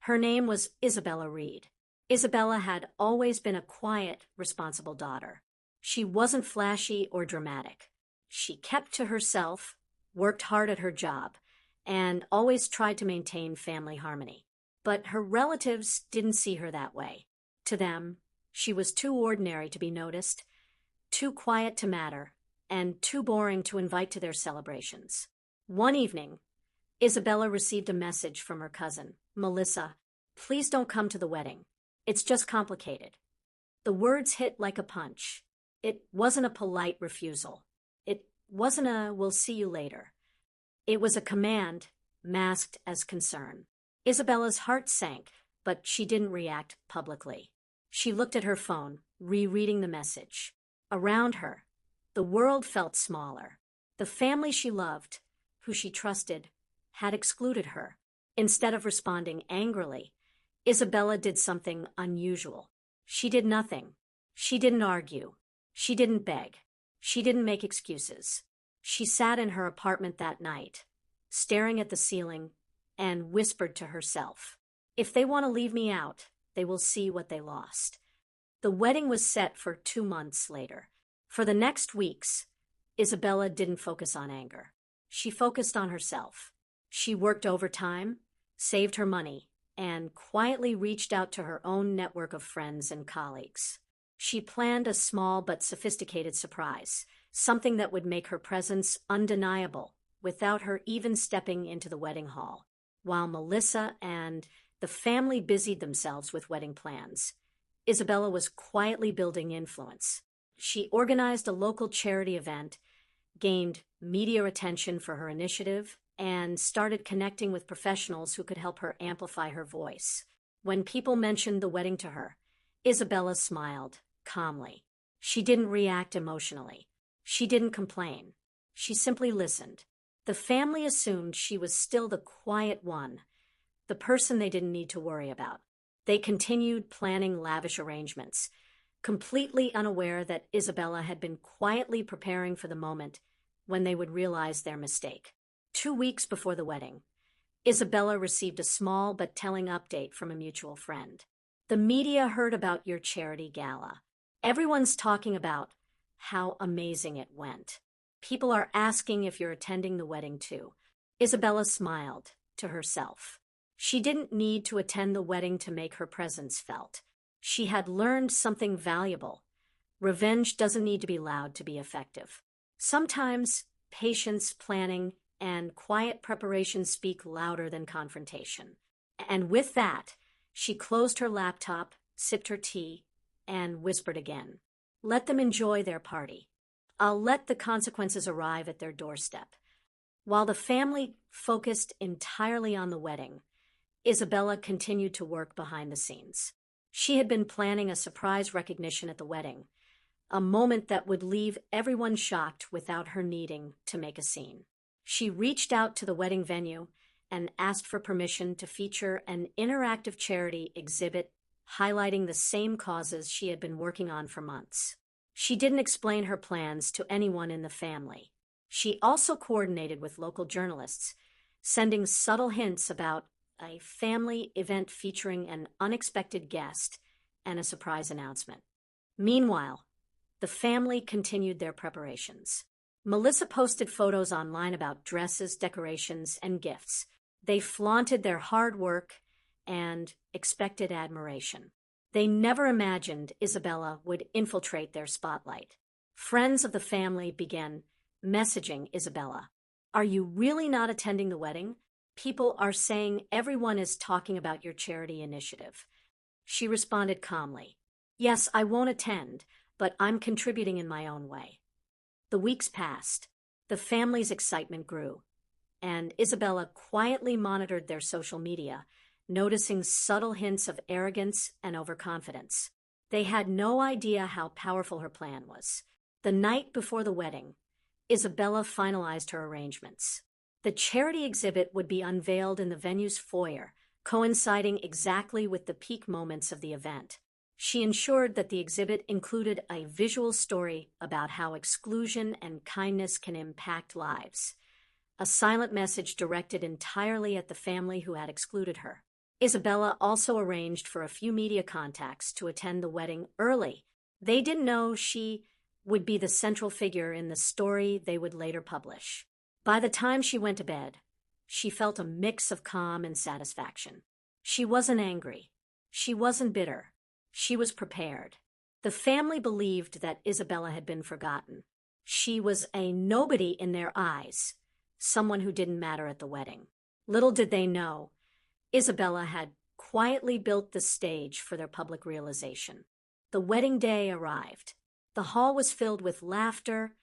Her name was Isabella Reed. Isabella had always been a quiet, responsible daughter. She wasn't flashy or dramatic. She kept to herself, worked hard at her job, and always tried to maintain family harmony. But her relatives didn't see her that way. To them, she was too ordinary to be noticed, too quiet to matter, and too boring to invite to their celebrations. One evening, Isabella received a message from her cousin, Melissa. "Please don't come to the wedding. It's just complicated." The words hit like a punch. It wasn't a polite refusal. It wasn't a "we'll see you later." It was a command masked as concern. Isabella's heart sank, but she didn't react publicly. She looked at her phone, rereading the message. Around her, the world felt smaller. The family she loved, who she trusted, had excluded her. Instead of responding angrily, Isabella did something unusual. She did nothing. She didn't argue. She didn't beg. She didn't make excuses. She sat in her apartment that night, staring at the ceiling, and whispered to herself, "If they want to leave me out, they will see what they lost." The wedding was set for 2 months later. For the next weeks, Isabella didn't focus on anger. She focused on herself. She worked overtime, saved her money, and quietly reached out to her own network of friends and colleagues. She planned a small but sophisticated surprise, something that would make her presence undeniable without her even stepping into the wedding hall. While Melissa and the family busied themselves with wedding plans, Isabella was quietly building influence. She organized a local charity event, gained media attention for her initiative, and started connecting with professionals who could help her amplify her voice. When people mentioned the wedding to her, Isabella smiled calmly. She didn't react emotionally. She didn't complain. She simply listened. The family assumed she was still the quiet one, the person they didn't need to worry about. They continued planning lavish arrangements, completely unaware that Isabella had been quietly preparing for the moment when they would realize their mistake. 2 weeks before the wedding, Isabella received a small but telling update from a mutual friend. "The media heard about your charity gala. Everyone's talking about how amazing it went. People are asking if you're attending the wedding too." Isabella smiled to herself. She didn't need to attend the wedding to make her presence felt. She had learned something valuable. Revenge doesn't need to be loud to be effective. Sometimes patience, planning, and quiet preparation speak louder than confrontation. And with that, she closed her laptop, sipped her tea, and whispered again, "Let them enjoy their party. I'll let the consequences arrive at their doorstep." While the family focused entirely on the wedding, Isabella continued to work behind the scenes. She had been planning a surprise recognition at the wedding, a moment that would leave everyone shocked without her needing to make a scene. She reached out to the wedding venue and asked for permission to feature an interactive charity exhibit highlighting the same causes she had been working on for months. She didn't explain her plans to anyone in the family. She also coordinated with local journalists, sending subtle hints about a family event featuring an unexpected guest and a surprise announcement. Meanwhile, the family continued their preparations. Melissa posted photos online about dresses, decorations, and gifts. They flaunted their hard work and expected admiration. They never imagined Isabella would infiltrate their spotlight. Friends of the family began messaging Isabella, "Are you really not attending the wedding? People are saying everyone is talking about your charity initiative." She responded calmly, "Yes, I won't attend, but I'm contributing in my own way." The weeks passed. The family's excitement grew, and Isabella quietly monitored their social media, noticing subtle hints of arrogance and overconfidence. They had no idea how powerful her plan was. The night before the wedding, Isabella finalized her arrangements. The charity exhibit would be unveiled in the venue's foyer, coinciding exactly with the peak moments of the event. She ensured that the exhibit included a visual story about how exclusion and kindness can impact lives, a silent message directed entirely at the family who had excluded her. Isabella also arranged for a few media contacts to attend the wedding early. They didn't know she would be the central figure in the story they would later publish. By the time she went to bed, she felt a mix of calm and satisfaction. She wasn't angry. She wasn't bitter. She was prepared. The family believed that Isabella had been forgotten. She was a nobody in their eyes, someone who didn't matter at the wedding. Little did they know, Isabella had quietly built the stage for their public realization. The wedding day arrived. The hall was filled with laughter,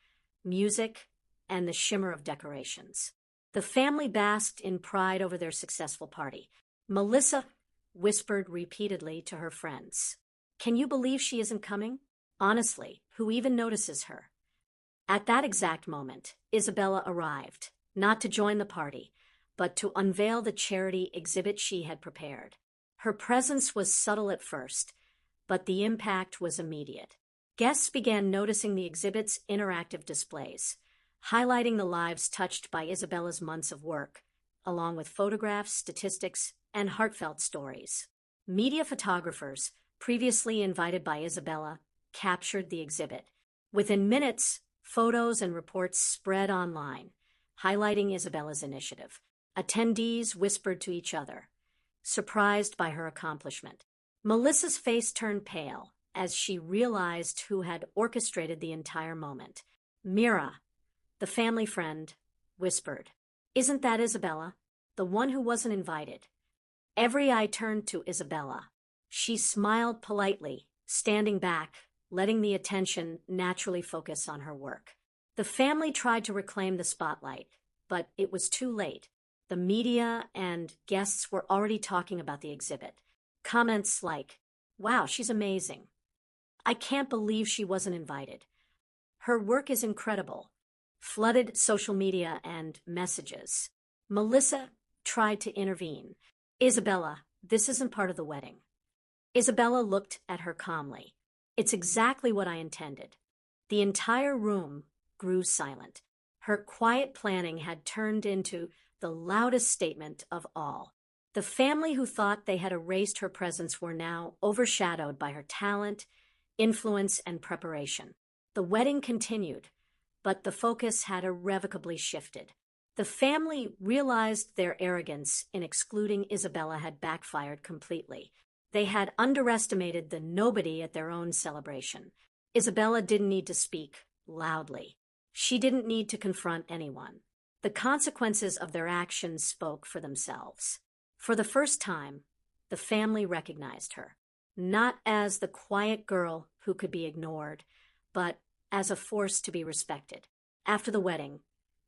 music, and the shimmer of decorations. The family basked in pride over their successful party. Melissa whispered repeatedly to her friends, "Can you believe she isn't coming? Honestly, who even notices her?" At that exact moment, Isabella arrived, not to join the party, but to unveil the charity exhibit she had prepared. Her presence was subtle at first, but the impact was immediate. Guests began noticing the exhibit's interactive displays, highlighting the lives touched by Isabella's months of work, along with photographs, statistics, and heartfelt stories. Media photographers, previously invited by Isabella, captured the exhibit. Within minutes, photos and reports spread online, highlighting Isabella's initiative. Attendees whispered to each other, surprised by her accomplishment. Melissa's face turned pale as she realized who had orchestrated the entire moment. Mira, the family friend, whispered, "Isn't that Isabella, the one who wasn't invited?" Every eye turned to Isabella. She smiled politely, standing back, letting the attention naturally focus on her work. The family tried to reclaim the spotlight, but it was too late. The media and guests were already talking about the exhibit. Comments like, "Wow, she's amazing. I can't believe she wasn't invited. Her work is incredible," flooded social media and messages. Melissa tried to intervene. "Isabella, this isn't part of the wedding." Isabella looked at her calmly. "It's exactly what I intended." The entire room grew silent. Her quiet planning had turned into the loudest statement of all. The family who thought they had erased her presence were now overshadowed by her talent, influence, and preparation. The wedding continued, but the focus had irrevocably shifted. The family realized their arrogance in excluding Isabella had backfired completely. They had underestimated the nobody at their own celebration. Isabella didn't need to speak loudly. She didn't need to confront anyone. The consequences of their actions spoke for themselves. For the first time, the family recognized her, not as the quiet girl who could be ignored, but as a force to be respected. After the wedding,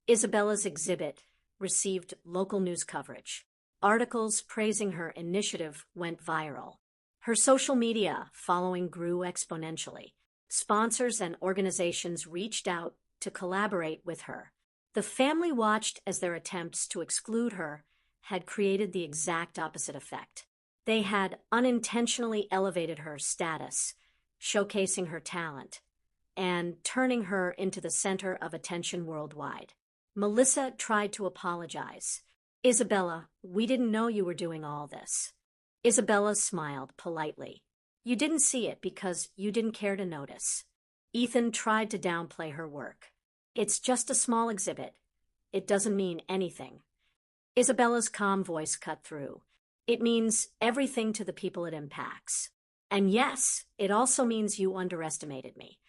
Isabella's exhibit received local news coverage. Articles praising her initiative went viral. Her social media following grew exponentially. Sponsors and organizations reached out to collaborate with her. The family watched as their attempts to exclude her had created the exact opposite effect. They had unintentionally elevated her status, showcasing her talent, and turning her into the center of attention worldwide. Melissa tried to apologize. "Isabella, we didn't know you were doing all this." Isabella smiled politely. "You didn't see it because you didn't care to notice." Ethan tried to downplay her work. "It's just a small exhibit. It doesn't mean anything." Isabella's calm voice cut through. "It means everything to the people it impacts. And yes, it also means you underestimated me."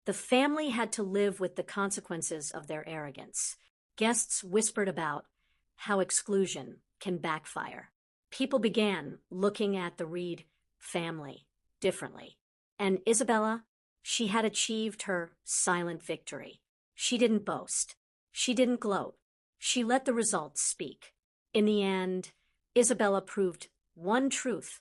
The family had to live with the consequences of their arrogance. Guests whispered about how exclusion can backfire. People began looking at the Reed family differently. And Isabella, she had achieved her silent victory. She didn't boast. She didn't gloat. She let the results speak. In the end, Isabella proved one truth.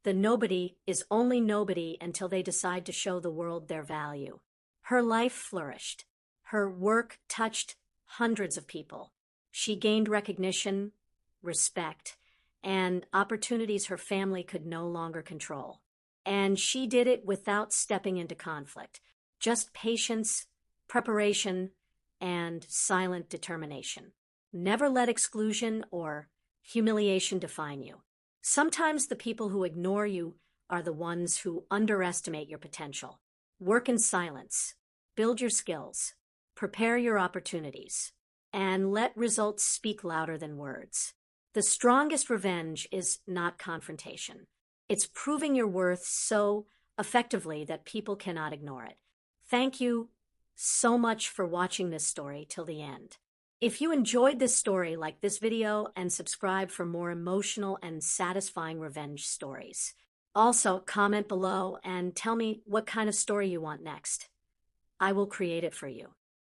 The nobody is only nobody until they decide to show the world their value. Her life flourished. Her work touched hundreds of people. She gained recognition, respect, and opportunities her family could no longer control. And she did it without stepping into conflict. Just patience, preparation, and silent determination. Never let exclusion or humiliation define you. Sometimes the people who ignore you are the ones who underestimate your potential. Work in silence, build your skills, prepare your opportunities, and let results speak louder than words. The strongest revenge is not confrontation. It's proving your worth so effectively that people cannot ignore it. Thank you so much for watching this story till the end. If you enjoyed this story, like this video and subscribe for more emotional and satisfying revenge stories. Also, comment below and tell me what kind of story you want next. I will create it for you.